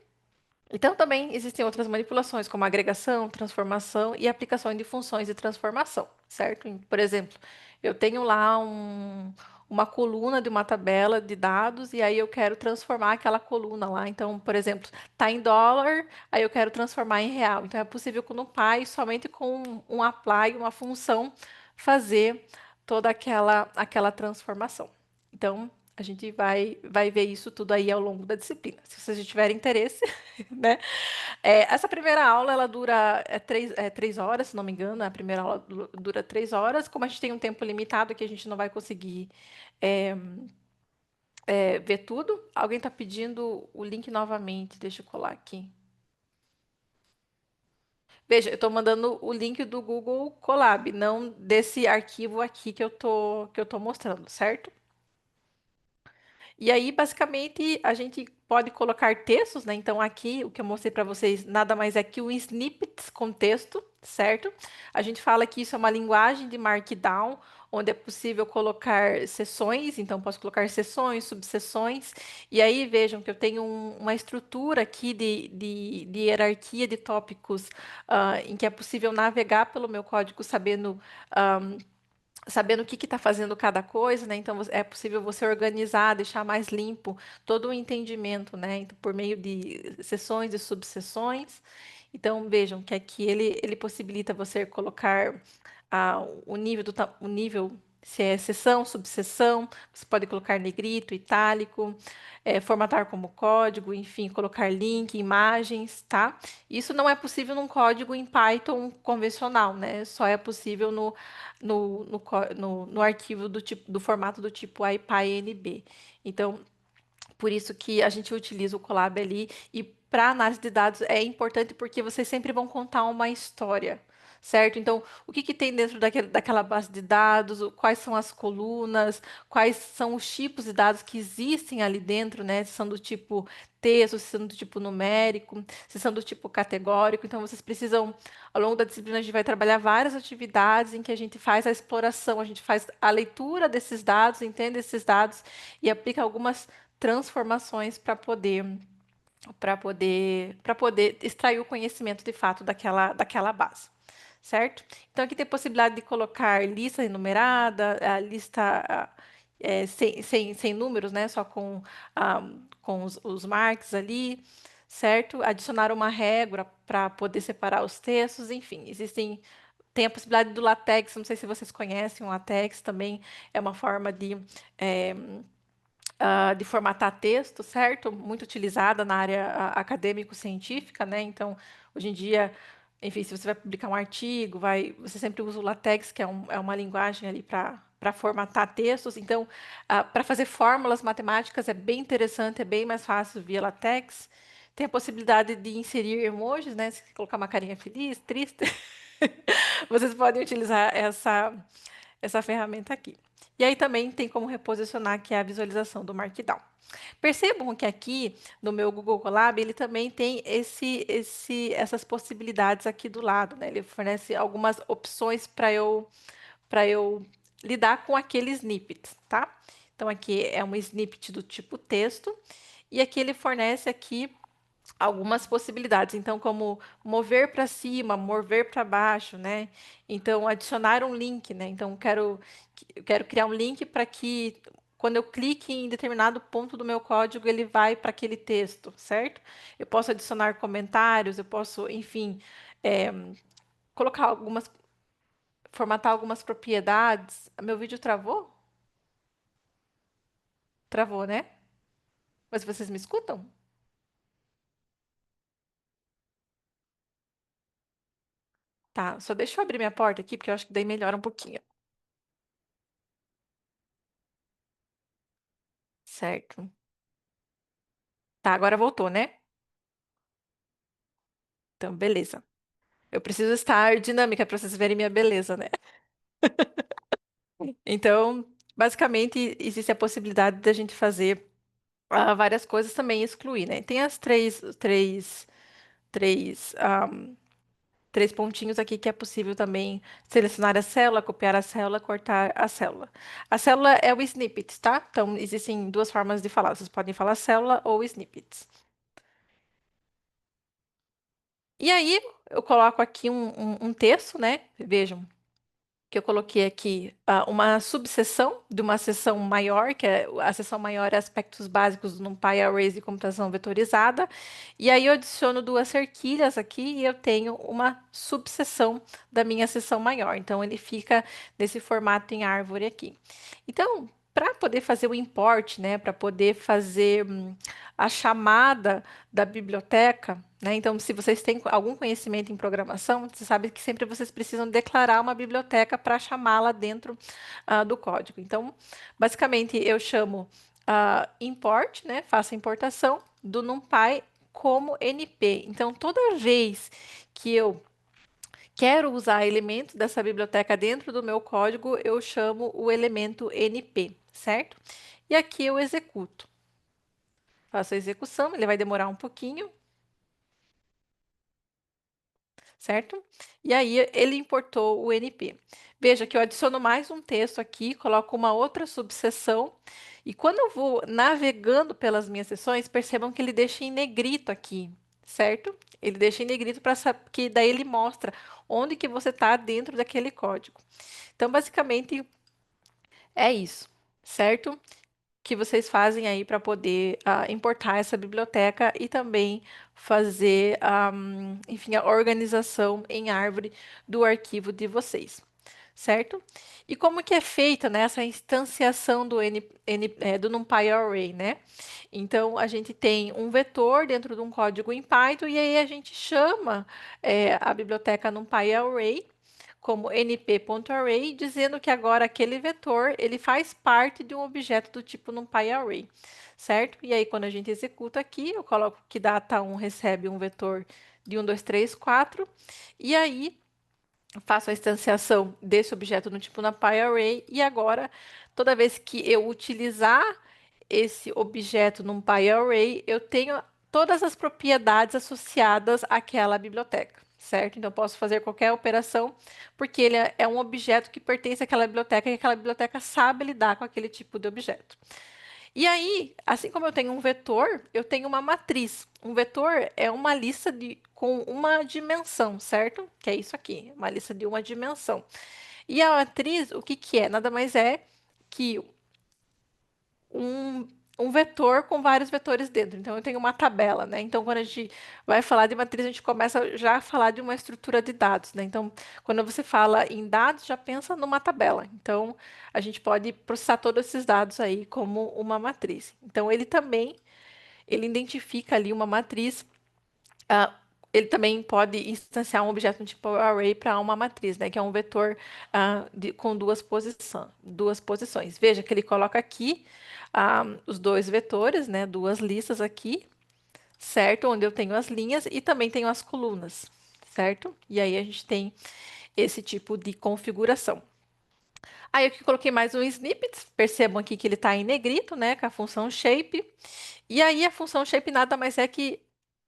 Então, também existem outras manipulações, como agregação, transformação e aplicação de funções de transformação, certo? Por exemplo, eu tenho lá uma coluna de uma tabela de dados e aí eu quero transformar aquela coluna lá. Então, por exemplo, está em dólar, aí eu quero transformar em real. Então, é possível com o NumPy, somente com um apply, uma função, fazer toda aquela transformação. Então, a gente vai ver isso tudo aí ao longo da disciplina. Se vocês tiverem interesse, né? Essa primeira aula, ela dura 3 horas, se não me engano. A primeira aula dura 3 horas. Como a gente tem um tempo limitado aqui, a gente não vai conseguir é, ver tudo. Alguém está pedindo o link novamente. Deixa eu colar aqui. Veja, eu estou mandando o link do Google Colab, não desse arquivo aqui que eu tô mostrando, certo? E aí, basicamente, a gente pode colocar textos, né? Então, aqui, o que eu mostrei para vocês nada mais é que um snippets com texto, certo? A gente fala que isso é uma linguagem de Markdown, onde é possível colocar seções, então posso colocar seções, subseções, e aí vejam que eu tenho uma estrutura aqui de hierarquia de tópicos, em que é possível navegar pelo meu código sabendo o que está fazendo cada coisa, né? Então é possível você organizar, deixar mais limpo todo o entendimento, né? Então, por meio de seções e subseções. Então vejam que aqui ele possibilita você colocar o nível, se é seção, subseção, você pode colocar negrito, itálico, formatar como código, enfim, colocar link, imagens, tá? Isso não é possível num código em Python convencional, né? Só é possível no arquivo do formato do tipo IPynB. Então, por isso que a gente utiliza o Colab ali. E para análise de dados é importante porque vocês sempre vão contar uma história, certo? Então, o que tem dentro daquela base de dados, quais são as colunas, quais são os tipos de dados que existem ali dentro, né? Se são do tipo texto, se são do tipo numérico, se são do tipo categórico. Então, vocês precisam, ao longo da disciplina, a gente vai trabalhar várias atividades em que a gente faz a exploração, a gente faz a leitura desses dados, entende esses dados e aplica algumas transformações para poder extrair o conhecimento de fato daquela base, certo? Então aqui tem a possibilidade de colocar lista enumerada, a lista sem números, né? Só com os marks ali, certo? Adicionar uma régua para poder separar os textos, enfim, tem a possibilidade do LaTeX, não sei se vocês conhecem o LaTeX, também é uma forma eh, de formatar texto, certo? Muito utilizada na área acadêmico-científica, né? Então, hoje em dia, enfim, se você vai publicar um artigo, você sempre usa o LaTeX, que é uma linguagem ali para formatar textos. Então, para fazer fórmulas matemáticas é bem interessante, é bem mais fácil via LaTeX. Tem a possibilidade de inserir emojis, né? Se colocar uma carinha feliz, triste, vocês podem utilizar essa ferramenta aqui. E aí também tem como reposicionar, que é a visualização do Markdown. Percebam que aqui no meu Google Colab ele também tem essas possibilidades aqui do lado, né? Ele fornece algumas opções para eu lidar com aquele snippet, tá? Então aqui é um snippet do tipo texto e aqui ele fornece aqui algumas possibilidades. Então, como mover para cima, mover para baixo, né? Então, adicionar um link, né? Então, eu quero criar um link para que quando eu clique em determinado ponto do meu código, ele vai para aquele texto, certo? Eu posso adicionar comentários, eu posso, enfim, é, colocar formatar algumas propriedades. Meu vídeo travou? Travou, né? Mas vocês me escutam? Tá, só deixa eu abrir minha porta aqui, porque eu acho que daí melhora um pouquinho. certo? Tá, agora voltou, né? Então, beleza. Eu preciso estar dinâmica para vocês verem minha beleza, né? Então, basicamente, existe a possibilidade da gente fazer várias coisas também e excluir, né? Tem as três, três pontinhos aqui que é possível também selecionar a célula, copiar a célula, cortar a célula. A célula é o snippet, tá? Então, existem duas formas de falar. Vocês podem falar célula ou snippets. E aí, eu coloco aqui um texto, né? Vejam, que eu coloquei aqui uma subseção de uma seção maior, que é a seção maior é aspectos básicos do NumPy Arrays de computação vetorizada, e aí eu adiciono duas cerquilhas aqui e eu tenho uma subseção da minha seção maior. Então ele fica nesse formato em árvore aqui. Então, para poder fazer o import, né, para poder fazer a chamada da biblioteca, né? Então, se vocês têm algum conhecimento em programação, você sabe que sempre vocês precisam declarar uma biblioteca para chamá-la dentro do código. Então, basicamente, eu chamo import, né? Faço a importação do NumPy como NP. Então, toda vez que eu quero usar elementos dessa biblioteca dentro do meu código, eu chamo o elemento NP, certo? E aqui eu executo. Faço a execução, ele vai demorar um pouquinho, certo? E aí ele importou o NP. Veja que eu adiciono mais um texto aqui, coloco uma outra subseção, e quando eu vou navegando pelas minhas seções, percebam que ele deixa em negrito aqui, certo? Ele deixa em negrito para que daí ele mostra onde que você está dentro daquele código. Então, basicamente, é isso, certo? Que vocês fazem aí para poder importar essa biblioteca e também fazer, enfim, a organização em árvore do arquivo de vocês, certo? E como que é feita, né, essa instanciação do NumPy Array, né? Então, a gente tem um vetor dentro de um código em Python e aí a gente chama a biblioteca NumPy Array como np.array, dizendo que agora aquele vetor ele faz parte de um objeto do tipo NumPy Array, certo? E aí, quando a gente executa aqui, eu coloco que data1 recebe um vetor de 1, 2, 3, 4, e aí faço a instanciação desse objeto no tipo NumPy Array, e agora, toda vez que eu utilizar esse objeto NumPy Array, eu tenho todas as propriedades associadas àquela biblioteca, certo? Então, eu posso fazer qualquer operação, porque ele é um objeto que pertence àquela biblioteca e aquela biblioteca sabe lidar com aquele tipo de objeto. E aí, assim como eu tenho um vetor, eu tenho uma matriz. Um vetor é uma lista com uma dimensão, certo? Que é isso aqui, uma lista de uma dimensão. E a matriz, o que que é? Nada mais é que um, um vetor com vários vetores dentro. Então, eu tenho uma tabela, né? Então, quando a gente vai falar de matriz, a gente começa já a falar de uma estrutura de dados, né? Então, quando você fala em dados, já pensa numa tabela. Então, a gente pode processar todos esses dados aí como uma matriz. Então, ele identifica ali uma matriz. ah, Ele também pode instanciar um objeto no tipo array para uma matriz, né? Que é um vetor com duas posições. Veja que ele coloca aqui os dois vetores, né? Duas listas aqui, certo? Onde eu tenho as linhas e também tenho as colunas, certo? E aí a gente tem esse tipo de configuração. Aí eu aqui coloquei mais um snippet, percebam aqui que ele está em negrito, né? Com a função shape. E aí a função shape nada mais é que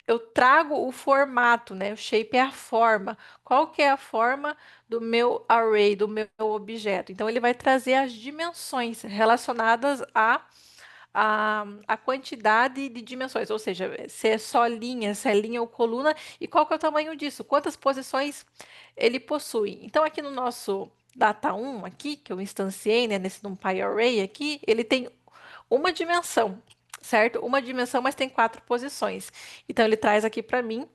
eu trago o formato, né? O shape é a forma. Qual que é a forma do meu array, do meu objeto? Então, ele vai trazer as dimensões relacionadas a quantidade de dimensões, ou seja, se é só linha, se é linha ou coluna, e qual que é o tamanho disso? Quantas posições ele possui? Então, aqui no nosso data1, aqui, que eu instanciei, né, nesse NumPy Array aqui, ele tem uma dimensão, certo? Uma dimensão, mas tem quatro posições. Então, ele traz aqui para mim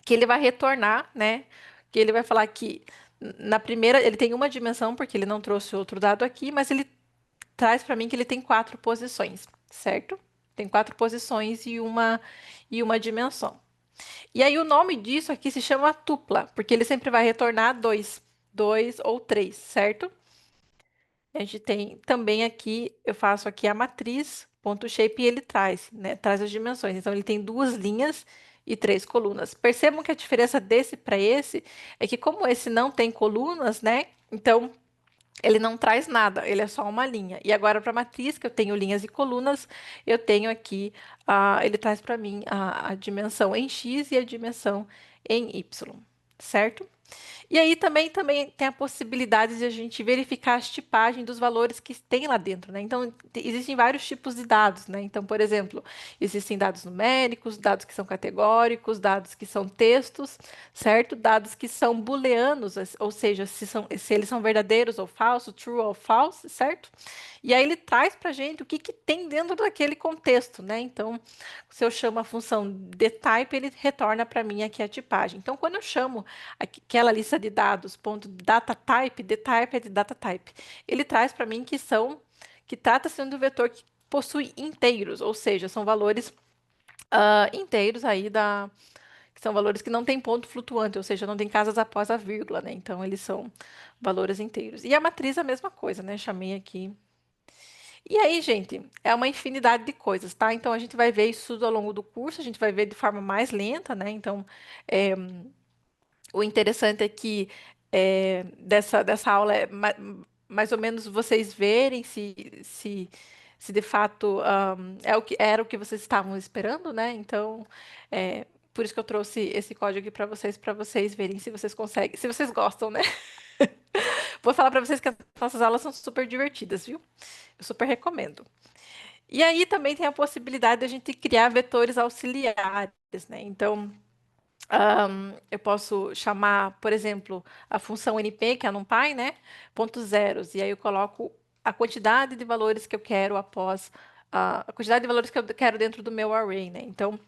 que ele vai retornar, né? Que ele vai falar que na primeira ele tem uma dimensão, porque ele não trouxe outro dado aqui, mas ele traz para mim que ele tem quatro posições, certo? Tem quatro posições e uma dimensão. E aí o nome disso aqui se chama tupla, porque ele sempre vai retornar dois ou três, certo? A gente tem também aqui, eu faço aqui a matriz ponto shape e ele traz, né? Traz as dimensões. Então ele tem 2 linhas e 3 colunas. Percebam que a diferença desse para esse é que como esse não tem colunas, né? Então ele não traz nada, ele é só uma linha. E agora para a matriz, que eu tenho linhas e colunas, eu tenho aqui, ele traz para mim a dimensão em x e a dimensão em y, certo? E aí também tem a possibilidade de a gente verificar as tipagens dos valores que tem lá dentro, né? Então, existem vários tipos de dados, né? Então, por exemplo, existem dados numéricos, dados que são categóricos, dados que são textos, certo? Dados que são booleanos, ou seja, se eles são verdadeiros ou falsos, true ou false, certo? E aí ele traz para a gente o que, que tem dentro daquele contexto, né? Então, se eu chamo a função dtype, ele retorna para mim aqui a tipagem. Então, quando eu chamo aquela lista de dados, ponto data type, the type é de data type. Ele traz para mim que trata-se de um vetor que possui inteiros, ou seja, são valores inteiros aí que são valores que não têm ponto flutuante, ou seja, não tem casas após a vírgula, né? Então eles são valores inteiros. E a matriz é a mesma coisa, né? Chamei aqui. E aí, gente, é uma infinidade de coisas, tá? Então a gente vai ver isso tudo ao longo do curso, a gente vai ver de forma mais lenta, né? Então, é, o interessante é que dessa aula é mais ou menos vocês verem se de fato é o que era o que vocês estavam esperando, né? Então, por isso que eu trouxe esse código aqui para vocês verem se vocês conseguem, se vocês gostam, né? Vou falar para vocês que as nossas aulas são super divertidas, viu? Eu super recomendo. E aí também tem a possibilidade de a gente criar vetores auxiliares, né? Então, eu posso chamar, por exemplo, a função NP, que é a NumPy, né? Ponto zeros. E aí eu coloco a quantidade de valores que eu quero após a quantidade de valores que eu quero dentro do meu array, né? Então,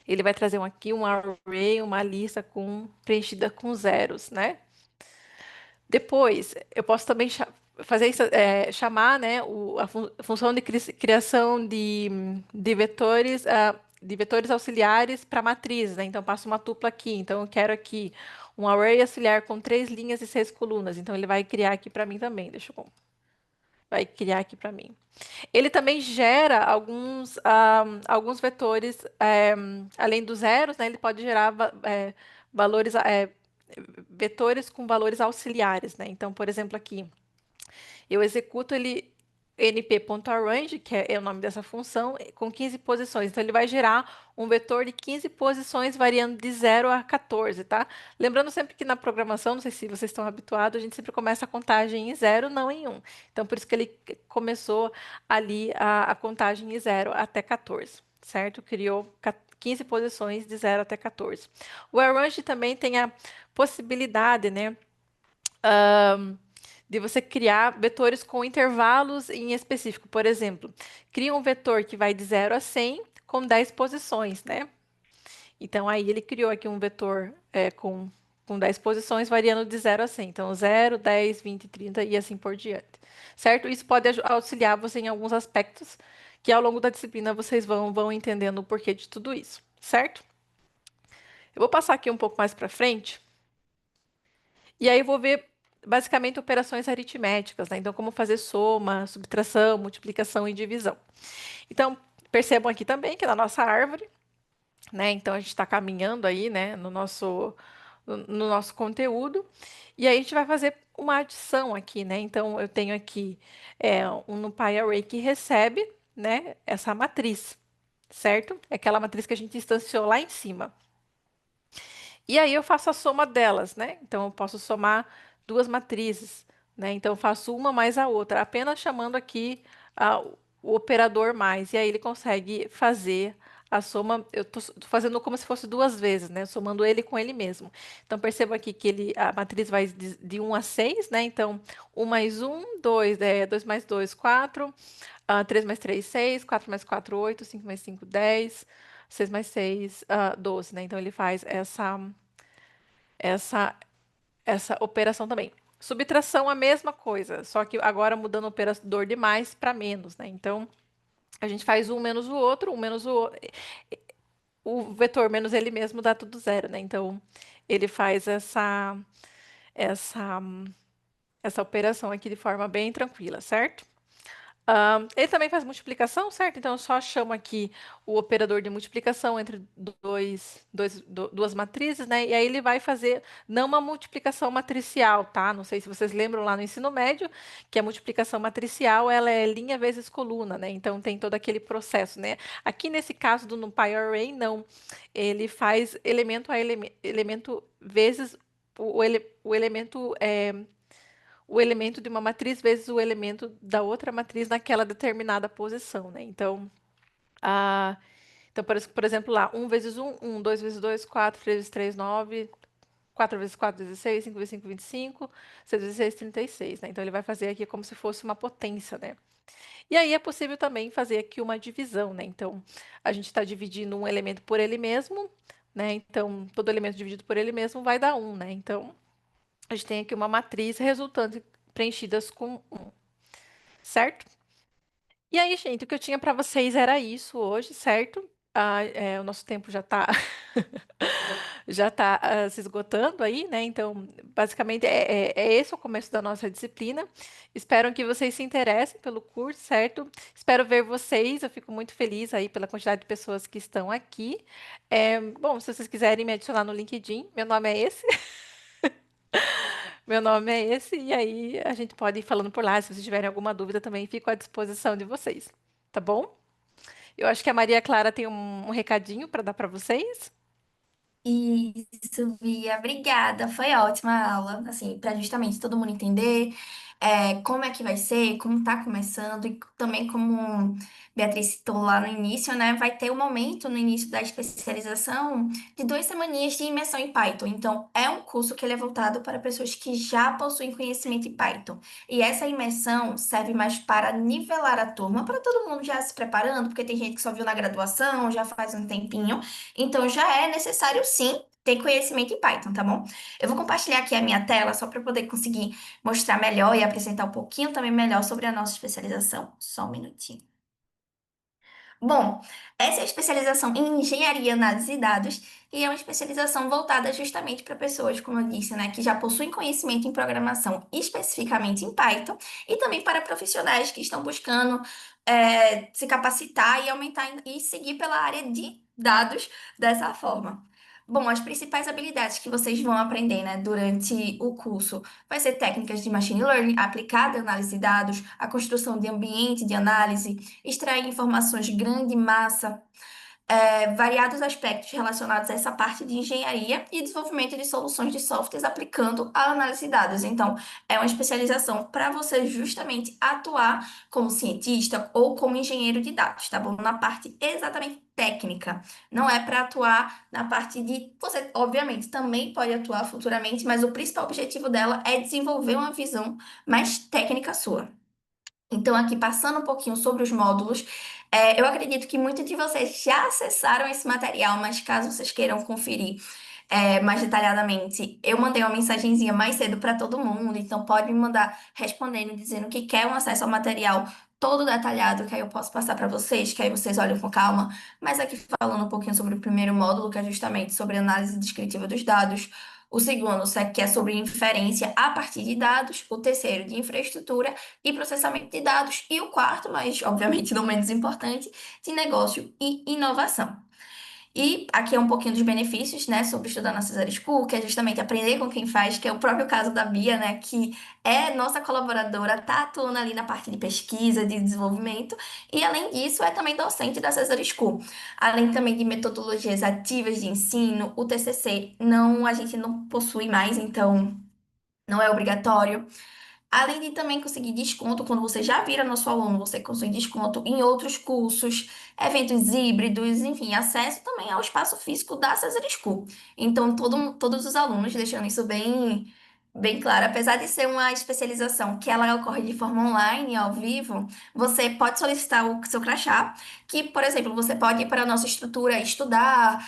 ele vai trazer aqui um array, uma lista preenchida com zeros, né? Depois, eu posso também fazer isso, chamar, né, a função de criação de vetores auxiliares para matriz, né? Então, eu passo uma tupla aqui. Então, eu quero aqui um array auxiliar com 3 linhas e 6 colunas. Então, ele vai criar aqui para mim também. Vai criar aqui para mim. Ele também gera alguns vetores, além dos zeros, né? Ele pode gerar valores, vetores com valores auxiliares, né? Então, por exemplo, aqui, eu executo ele np.arrange, que é o nome dessa função, com 15 posições. Então, ele vai gerar um vetor de 15 posições, variando de 0 a 14, tá? Lembrando sempre que na programação, não sei se vocês estão habituados, a gente sempre começa a contagem em 0, não em 1. Então, por isso que ele começou ali a contagem em 0 até 14, certo? Criou 15 posições de 0 até 14. O arrange também tem a possibilidade, né, de você criar vetores com intervalos em específico. Por exemplo, cria um vetor que vai de 0 a 100 com 10 posições, né? Então, aí ele criou aqui um vetor com 10 posições, variando de 0 a 100. Então, 0, 10, 20, 30 e assim por diante. Certo? Isso pode auxiliar você em alguns aspectos que ao longo da disciplina vocês vão entendendo o porquê de tudo isso. Certo? Eu vou passar aqui um pouco mais para frente. E aí eu vou ver basicamente operações aritméticas, né? Então, como fazer soma, subtração, multiplicação e divisão. Então, percebam aqui também que na nossa árvore, né? Então, a gente está caminhando aí, né? No nosso conteúdo. E aí a gente vai fazer uma adição aqui, né? Então, eu tenho aqui um NumPy Array que recebe, né? Essa matriz, certo? É aquela matriz que a gente instanciou lá em cima. E aí eu faço a soma delas, né? Então eu posso somar duas matrizes, né? Então eu faço uma mais a outra, apenas chamando aqui o operador mais. E aí ele consegue fazer a soma. Eu tô fazendo como se fosse duas vezes, né? Somando ele com ele mesmo. Então perceba aqui que a matriz vai de 1 a 6, né? Então 1 mais 1, 2, 2 mais 2, 4, 3 mais 3, 6, 4 mais 4, 8, 5 mais 5, 10, 6 mais 6, 12, né? Então ele faz essa, essa operação também. Subtração, a mesma coisa, só que agora mudando o operador de mais para menos, né? Então, a gente faz um menos o outro, um menos o outro. O vetor menos ele mesmo dá tudo zero, né? Então, ele faz essa, essa operação aqui de forma bem tranquila, certo? Ele também faz multiplicação, certo? Então eu só chamo aqui o operador de multiplicação entre duas matrizes, né? E aí ele vai fazer não uma multiplicação matricial, tá? Não sei se vocês lembram lá no ensino médio, que a multiplicação matricial ela é linha vezes coluna, né? Então tem todo aquele processo, né? Aqui nesse caso do NumPy Array, não. Ele faz elemento a elemento vezes o elemento o elemento de uma matriz vezes o elemento da outra matriz naquela determinada posição, né? Então, por exemplo, lá, um vezes um, 2 vezes 2, 4 3 vezes 3, 9, 4 vezes 4, 16, 5 vezes 5, 25, 6 vezes 6, 36, né? Então, ele vai fazer aqui como se fosse uma potência, né? E aí é possível também fazer aqui uma divisão, né? Então, a gente está dividindo um elemento por ele mesmo, né? Então, todo elemento dividido por ele mesmo vai dar um, né? Então, a gente tem aqui uma matriz resultante preenchidas com um, certo? E aí, gente, o que eu tinha para vocês era isso hoje, certo? O nosso tempo já está já tá se esgotando aí, né? Então, basicamente, é esse o começo da nossa disciplina. Espero que vocês se interessem pelo curso, certo? Espero ver vocês. Eu fico muito feliz aí pela quantidade de pessoas que estão aqui. Bom, se vocês quiserem me adicionar no LinkedIn, meu nome é esse. Meu nome é esse, e aí a gente pode ir falando por lá. Se vocês tiverem alguma dúvida também, fico à disposição de vocês, tá bom? Eu acho que a Maria Clara tem um recadinho para dar para vocês. Isso, Bia, obrigada. Foi ótima a aula, assim, para justamente todo mundo entender como é que vai ser, como tá começando e também como Beatriz citou lá no início, né? Vai ter um momento no início da especialização de 2 semaninhas de imersão em Python. Então, é um curso que ele é voltado para pessoas que já possuem conhecimento em Python. E essa imersão serve mais para nivelar a turma, para todo mundo já se preparando, porque tem gente que só viu na graduação, já faz um tempinho. Então já é necessário sim ter conhecimento em Python, tá bom? Eu vou compartilhar aqui a minha tela só para poder conseguir mostrar melhor e apresentar um pouquinho também melhor sobre a nossa especialização. Só um minutinho. Bom, essa é a especialização em engenharia, análise de dados e é uma especialização voltada justamente para pessoas, como eu disse, né, que já possuem conhecimento em programação, especificamente em Python, e também para profissionais que estão buscando se capacitar e aumentar e seguir pela área de dados dessa forma. Bom, as principais habilidades que vocês vão aprender, né, durante o curso vai ser técnicas de machine learning aplicada à análise de dados, a construção de ambiente de análise, extrair informações de grande massa, variados aspectos relacionados a essa parte de engenharia e desenvolvimento de soluções de softwares aplicando a análise de dados. Então, é uma especialização para você justamente atuar como cientista ou como engenheiro de dados, tá bom? Na parte exatamente técnica. Não é para atuar na parte de. Você, obviamente, também pode atuar futuramente, mas o principal objetivo dela é desenvolver uma visão mais técnica sua. Então, aqui passando um pouquinho sobre os módulos, eu acredito que muitos de vocês já acessaram esse material, mas caso vocês queiram conferir mais detalhadamente, eu mandei uma mensagenzinha mais cedo para todo mundo, então pode me mandar respondendo, dizendo que quer um acesso ao material todo detalhado, que aí eu posso passar para vocês, que aí vocês olham com calma. Mas aqui falando um pouquinho sobre o primeiro módulo, que é justamente sobre análise descritiva dos dados. O segundo, que é sobre inferência a partir de dados. O terceiro, de infraestrutura e processamento de dados. E o quarto, mas obviamente não menos importante, de negócio e inovação. E aqui é um pouquinho dos benefícios, né, sobre estudar na Cesar School, que é justamente aprender com quem faz, que é o próprio caso da Bia, né, que é nossa colaboradora, tá atuando ali na parte de pesquisa, de desenvolvimento, e além disso é também docente da Cesar School. Além também de metodologias ativas de ensino, o TCC não, a gente não possui mais, então não é obrigatório. Além de também conseguir desconto, quando você já vira nosso aluno, você consegue desconto em outros cursos, eventos híbridos, enfim, acesso também ao espaço físico da Cesar School. Então, todos os alunos, deixando isso bem claro, apesar de ser uma especialização que ela ocorre de forma online, ao vivo, você pode solicitar o seu crachá, que, por exemplo, você pode ir para a nossa estrutura estudar,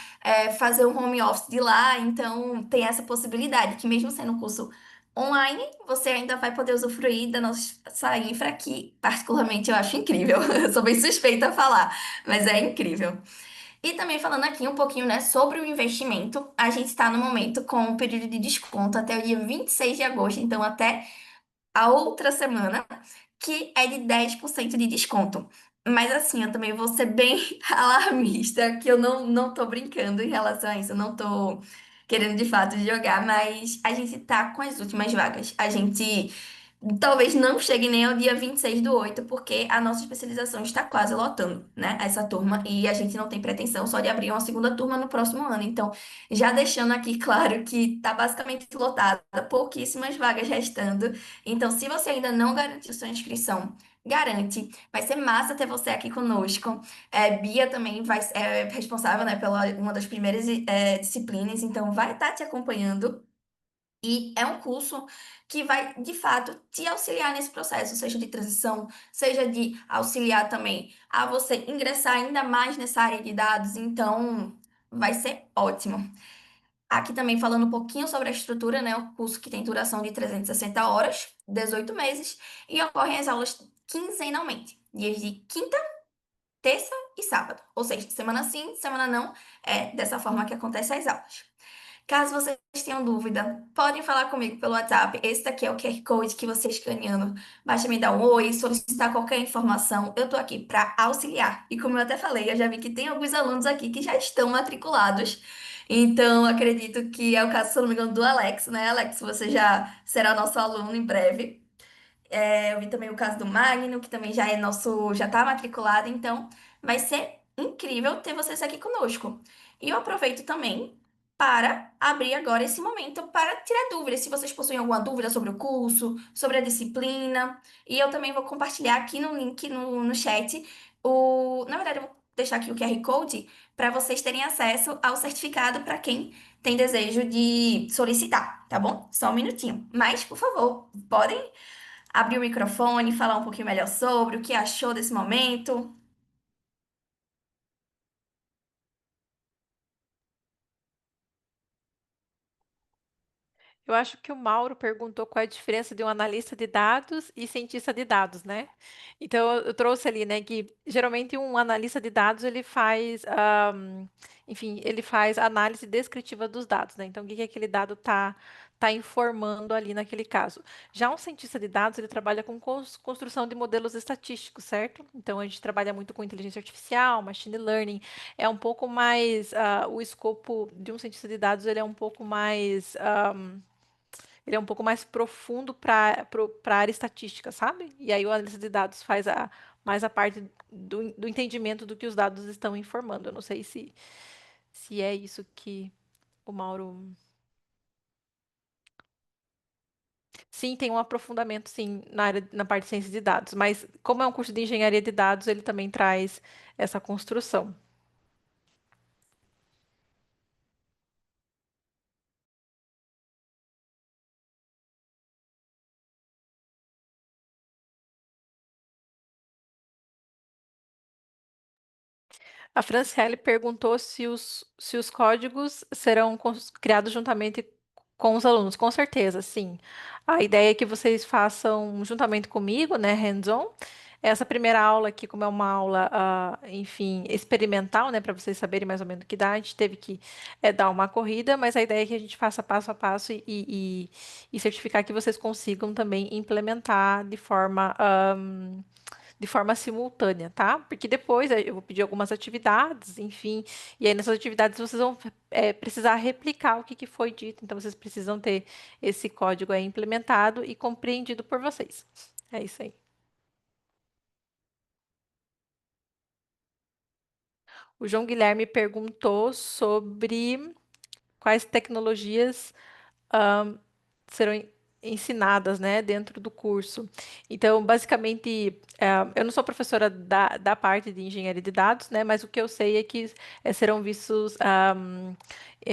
fazer um home office de lá, então tem essa possibilidade, que mesmo sendo um curso online, você ainda vai poder usufruir da nossa infra, que particularmente eu acho incrível. Eu sou bem suspeita a falar, mas é incrível. E também falando aqui um pouquinho, né, sobre o investimento, a gente está no momento com um período de desconto até o dia 26 de agosto, então até a outra semana, que é de 10% de desconto. Mas assim, eu também vou ser bem alarmista, que eu não tô brincando em relação a isso, eu não tô querendo de fato jogar, mas a gente tá com as últimas vagas. A gente talvez não chegue nem ao dia 26/8, porque a nossa especialização está quase lotando, né? Essa turma, e a gente não tem pretensão só de abrir uma segunda turma no próximo ano. Então, já deixando aqui claro que tá basicamente lotada, pouquíssimas vagas restando. Então, se você ainda não garantiu sua inscrição, garante. Vai ser massa ter você aqui conosco. Bia também é responsável, né, pela uma das primeiras disciplinas, então vai estar te acompanhando. E é um curso que vai, de fato, te auxiliar nesse processo, seja de transição, seja de auxiliar também a você ingressar ainda mais nessa área de dados. Então, vai ser ótimo. Aqui também falando um pouquinho sobre a estrutura, né? O curso que tem duração de 360 horas, 18 meses, e ocorrem as aulas quinzenalmente, dias de quinta, terça e sábado. Ou seja, semana sim, semana não. É dessa forma que acontecem as aulas. Caso vocês tenham dúvida, podem falar comigo pelo WhatsApp. Esse daqui é o QR Code que você escaneando. Basta me dar um oi, solicitar qualquer informação. Eu tô aqui para auxiliar. E como eu até falei, eu já vi que tem alguns alunos aqui que já estão matriculados. Então, acredito que é o caso, se eu não me engano, do Alex, né? Alex, você já será nosso aluno em breve. Eu vi também o caso do Magno, que também já é nosso, já está matriculado, então vai ser incrível ter vocês aqui conosco. E eu aproveito também para abrir agora esse momento para tirar dúvidas, se vocês possuem alguma dúvida sobre o curso, sobre a disciplina, e eu também vou compartilhar aqui no link no chat na verdade, eu vou deixar aqui o QR Code para vocês terem acesso ao certificado para quem tem desejo de solicitar, tá bom? Só um minutinho. Mas, por favor, podem abrir o microfone, falar um pouquinho melhor sobre o que achou desse momento. Eu acho que o Mauro perguntou qual é a diferença de um analista de dados e cientista de dados, né? Então, eu trouxe ali, né, que geralmente um analista de dados, ele faz, enfim, ele faz análise descritiva dos dados, né? Então, o que que aquele dado tá informando ali naquele caso. Já um cientista de dados, ele trabalha com construção de modelos estatísticos, certo? Então, a gente trabalha muito com inteligência artificial, machine learning, é um pouco mais, o escopo de um cientista de dados, ele é um pouco mais profundo para a área estatística, sabe? E aí o analista de dados faz mais a parte do entendimento do que os dados estão informando. Eu não sei se é isso que o Mauro. Sim, tem um aprofundamento, sim, na parte de ciência de dados, mas como é um curso de engenharia de dados, ele também traz essa construção. A Franciele perguntou se os códigos serão criados juntamente com os alunos. Com certeza, sim. A ideia é que vocês façam juntamente comigo, né, hands-on. Essa primeira aula aqui, como é uma aula, enfim, experimental, né, para vocês saberem mais ou menos o que dá, a gente teve que dar uma corrida, mas a ideia é que a gente faça passo a passo e certificar que vocês consigam também implementar de forma simultânea, tá? Porque depois eu vou pedir algumas atividades, enfim, e aí nessas atividades vocês vão precisar replicar o que foi dito, então vocês precisam ter esse código aí implementado e compreendido por vocês. É isso aí. O João Guilherme perguntou sobre quais tecnologias serão ensinadas, né, dentro do curso. Então, basicamente, eu não sou professora da parte de engenharia de dados, né, mas o que eu sei é que serão vistos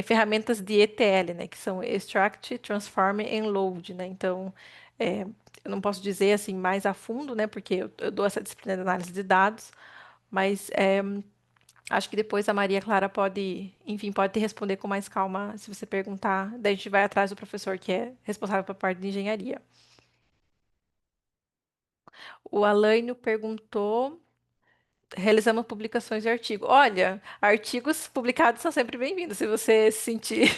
ferramentas de ETL, né, que são Extract, Transform and Load, né. Então, eu não posso dizer assim mais a fundo, né, porque eu dou essa disciplina de análise de dados, mas acho que depois a Maria Clara pode, enfim, pode te responder com mais calma se você perguntar. Daí a gente vai atrás do professor que é responsável pela parte de engenharia. O Alainio perguntou, realizamos publicações de artigo. Olha, artigos publicados são sempre bem-vindos, se você se sentir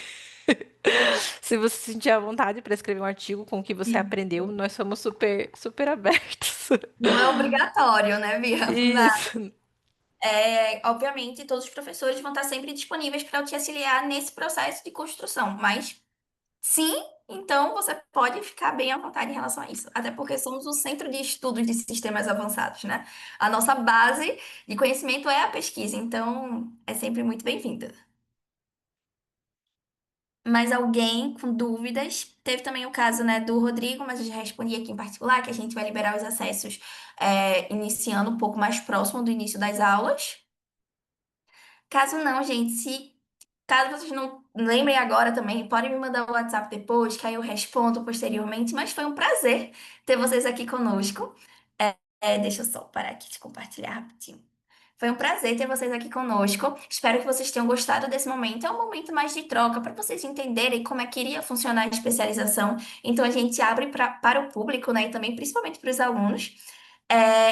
Se você sentir à vontade para escrever um artigo com o que você aprendeu, nós somos super, super abertos. Não é obrigatório, né, Bia? Isso. Obviamente, todos os professores vão estar sempre disponíveis para te auxiliar nesse processo de construção, mas sim, então você pode ficar bem à vontade em relação a isso, até porque somos o centro de estudos de sistemas avançados, né? A nossa base de conhecimento é a pesquisa, então é sempre muito bem-vinda. Mas alguém com dúvidas? Teve também o caso, né, do Rodrigo, mas eu já respondi aqui em particular que a gente vai liberar os acessos iniciando um pouco mais próximo do início das aulas. Caso não, gente, se caso vocês não lembrem agora também, podem me mandar o WhatsApp depois, que aí eu respondo posteriormente. Mas foi um prazer ter vocês aqui conosco. Deixa eu só parar aqui de compartilhar rapidinho. Foi um prazer ter vocês aqui conosco. Espero que vocês tenham gostado desse momento. É um momento mais de troca para vocês entenderem como é que iria funcionar a especialização. Então a gente abre para o público, né, e também principalmente para os alunos,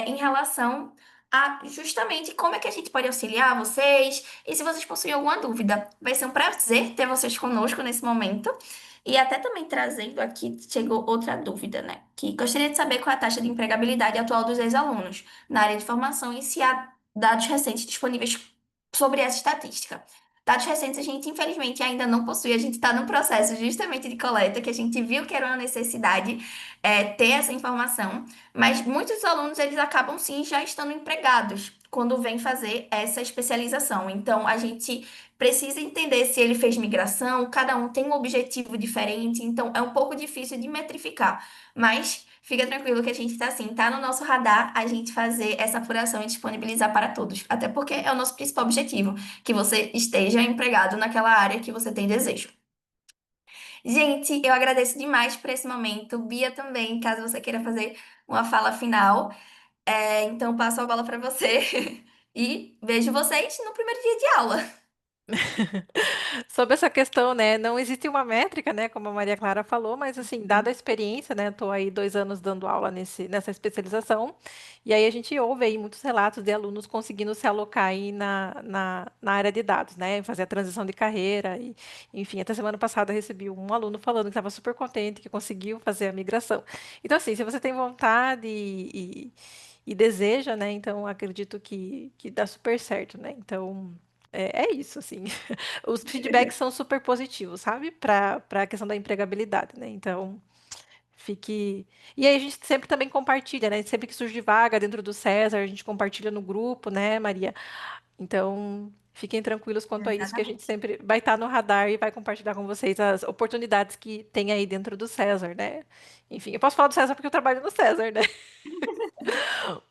em relação a justamente como é que a gente pode auxiliar vocês e se vocês possuem alguma dúvida. Vai ser um prazer ter vocês conosco nesse momento. E até também trazendo aqui, chegou outra dúvida, né? Que gostaria de saber qual é a taxa de empregabilidade atual dos ex-alunos na área de formação e se há dados recentes disponíveis sobre essa estatística. Dados recentes a gente, infelizmente, ainda não possui. A gente está no processo justamente de coleta, que a gente viu que era uma necessidade ter essa informação, mas muitos alunos, eles acabam, sim, já estando empregados quando vêm fazer essa especialização. Então, a gente precisa entender se ele fez migração, cada um tem um objetivo diferente, então é um pouco difícil de metrificar, mas fica tranquilo que a gente está assim, tá no nosso radar a gente fazer essa apuração e disponibilizar para todos, até porque é o nosso principal objetivo, que você esteja empregado naquela área que você tem desejo. Gente, eu agradeço demais por esse momento. Bia também, caso você queira fazer uma fala final. Então, passo a bola para você e vejo vocês no primeiro dia de aula. Sobre essa questão, né, não existe uma métrica, né, como a Maria Clara falou, mas assim, dada a experiência, né, estou aí 2 anos dando aula nessa especialização, e aí a gente ouve aí muitos relatos de alunos conseguindo se alocar aí na área de dados, né, fazer a transição de carreira, e, enfim, até semana passada eu recebi um aluno falando que estava super contente, que conseguiu fazer a migração. Então, assim, se você tem vontade e deseja, né, então acredito que dá super certo, né, então... É isso, assim. Os feedbacks são super positivos, sabe? Para a questão da empregabilidade, né? Então, fique. E aí a gente sempre também compartilha, né? Sempre que surge vaga dentro do César, a gente compartilha no grupo, né, Maria? Então, fiquem tranquilos quanto a isso, que a gente Exatamente. sempre vai estar no radar e vai compartilhar com vocês as oportunidades que tem aí dentro do César, né? Enfim, eu posso falar do César porque eu trabalho no César, né?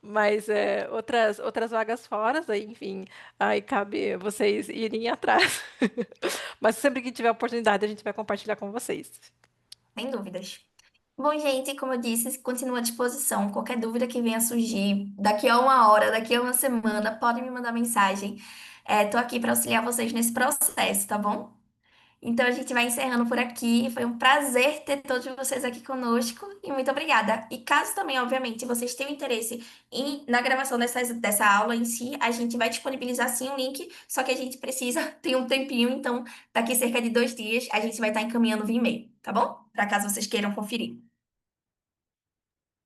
Mas outras vagas fora, aí, enfim, aí cabe vocês irem atrás. Mas sempre que tiver oportunidade, a gente vai compartilhar com vocês. Sem dúvidas. Bom, gente, como eu disse, continua à disposição. Qualquer dúvida que venha surgir daqui a uma hora, daqui a uma semana, podem me mandar mensagem. Estou aqui para auxiliar vocês nesse processo, tá bom? Então a gente vai encerrando por aqui. Foi um prazer ter todos vocês aqui conosco e muito obrigada. E caso também, obviamente, vocês tenham interesse na gravação dessa aula em si, a gente vai disponibilizar sim um link, só que a gente precisa ter um tempinho, então daqui cerca de 2 dias a gente vai estar encaminhando via e-mail, tá bom? Para caso vocês queiram conferir.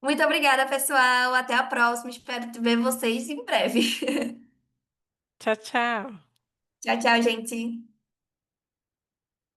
Muito obrigada, pessoal. Até a próxima. Espero ver vocês em breve. Tchau, tchau. Tchau, tchau, gente.